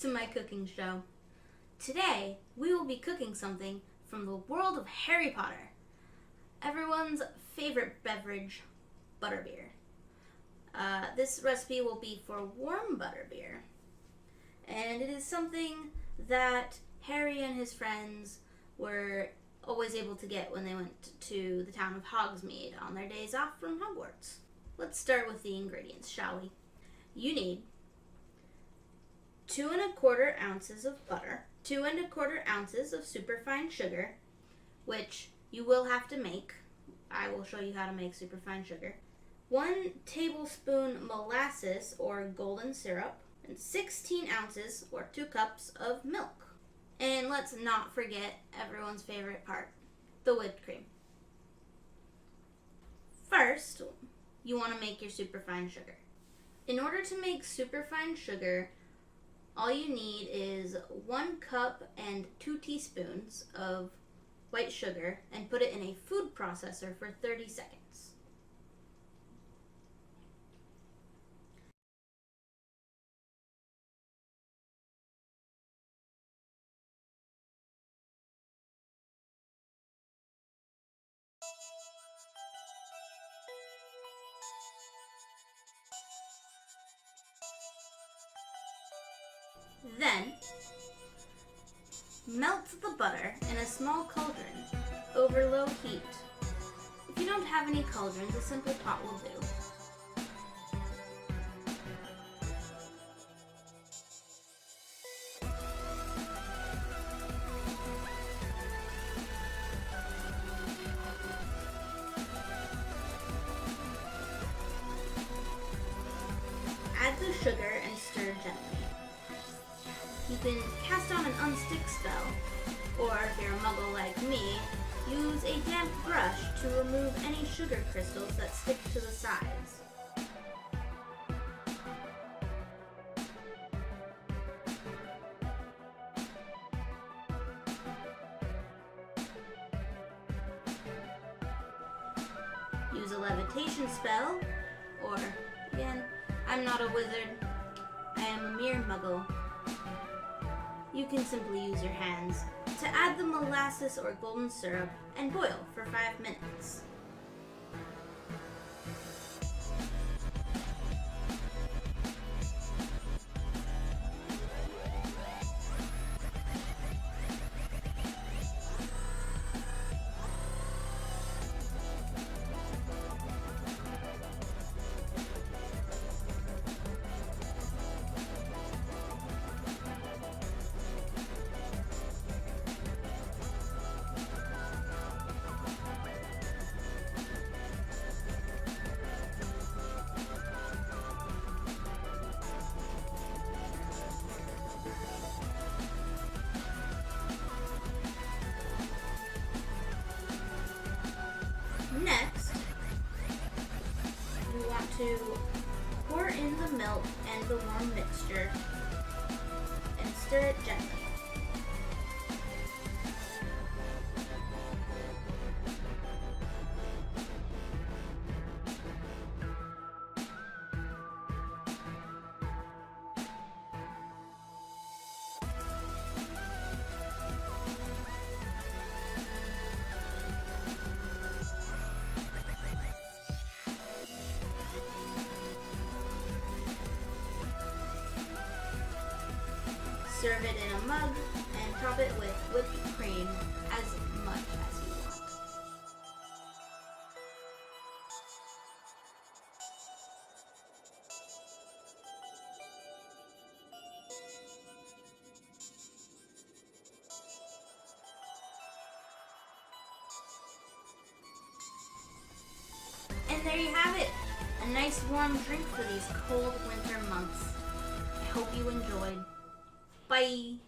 to my cooking show. Today, we will be cooking something from the world of Harry Potter. Everyone's favorite beverage, Butterbeer. This recipe will be for warm Butterbeer. And it is something that Harry and his friends were always able to get when they went to the town of Hogsmeade on their days off from Hogwarts. Let's start with the ingredients, shall we? You need 2 1/4 ounces of butter, 2 1/4 ounces of superfine sugar, which you will have to make. I will show you how to make superfine sugar. 1 tablespoon molasses or golden syrup, and 16 ounces or 2 cups of milk. And let's not forget everyone's favorite part, the whipped cream. First, you want to make your superfine sugar. In order to make superfine sugar, all you need is 1 cup and 2 teaspoons of white sugar, and put it in a food processor for 30 seconds. Then, melt the butter in a small cauldron over low heat. If you don't have any cauldrons, a simple pot will do. Add the sugar and stir gently. You can cast on an unstick spell, or if you're a muggle like me, use a damp brush to remove any sugar crystals that stick to the sides. Use a levitation spell, or, again, I'm not a wizard, I am a mere muggle. You can simply use your hands to add the molasses or golden syrup and boil for 5 minutes. Next, you want to pour in the milk and the warm mixture and stir it gently. Serve it in a mug and top it with whipped cream as much as you want. And there you have it, a nice warm drink for these cold winter months. I hope you enjoyed. Bye!